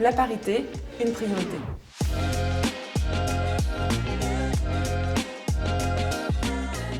la parité, une priorité.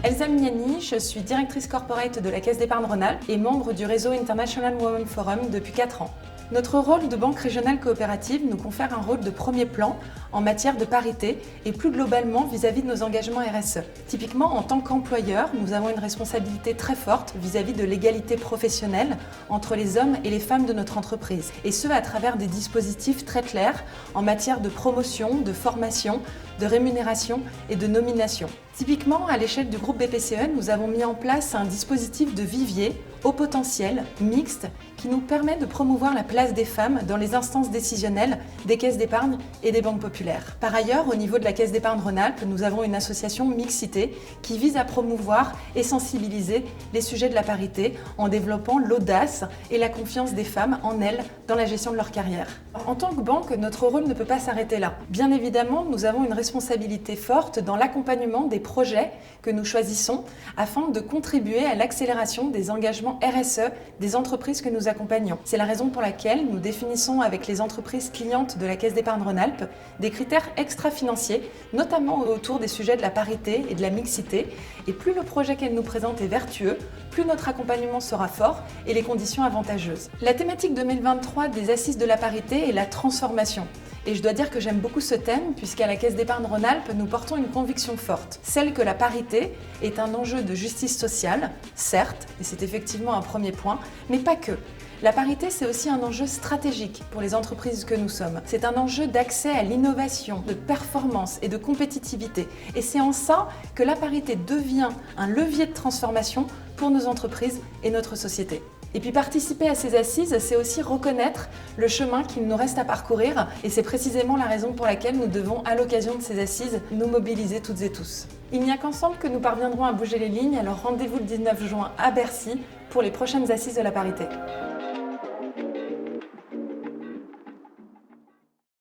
Elsa Mignani, je suis directrice corporate de la Caisse d'épargne Rhône-Alpes et membre du réseau International Women Forum depuis 4 ans. Notre rôle de banque régionale coopérative nous confère un rôle de premier plan en matière de parité et plus globalement vis-à-vis de nos engagements RSE. Typiquement, en tant qu'employeur, nous avons une responsabilité très forte vis-à-vis de l'égalité professionnelle entre les hommes et les femmes de notre entreprise. Et ce, à travers des dispositifs très clairs en matière de promotion, de formation, de rémunération et de nomination. Typiquement, à l'échelle du groupe BPCE, nous avons mis en place un dispositif de vivier au potentiel, mixte, qui nous permet de promouvoir la place des femmes dans les instances décisionnelles des caisses d'épargne et des banques populaires. Par ailleurs, au niveau de la Caisse d'épargne Rhône-Alpes, nous avons une association Mixité qui vise à promouvoir et sensibiliser les sujets de la parité en développant l'audace et la confiance des femmes en elles dans la gestion de leur carrière. En tant que banque, notre rôle ne peut pas s'arrêter là. Bien évidemment, nous avons une responsabilité forte dans l'accompagnement des projets que nous choisissons afin de contribuer à l'accélération des engagements RSE des entreprises que nous accompagnons. C'est la raison pour laquelle nous définissons avec les entreprises clientes de la Caisse d'épargne Rhône-Alpes des critères extra-financiers, notamment autour des sujets de la parité et de la mixité. Et plus le projet qu'elles nous présentent est vertueux, plus notre accompagnement sera fort et les conditions avantageuses. La thématique 2023 des Assises de la parité est la transformation. Et je dois dire que j'aime beaucoup ce thème puisqu'à la Caisse d'épargne Rhône-Alpes, nous portons une conviction forte, celle que la parité est un enjeu de justice sociale, certes, et c'est effectivement un premier point, mais pas que. La parité, c'est aussi un enjeu stratégique pour les entreprises que nous sommes. C'est un enjeu d'accès à l'innovation, de performance et de compétitivité. Et c'est en ça que la parité devient un levier de transformation pour nos entreprises et notre société. Et puis participer à ces assises, c'est aussi reconnaître le chemin qu'il nous reste à parcourir. Et c'est précisément la raison pour laquelle nous devons, à l'occasion de ces assises, nous mobiliser toutes et tous. Il n'y a qu'ensemble que nous parviendrons à bouger les lignes, alors rendez-vous le 19 juin à Bercy pour les prochaines assises de la parité.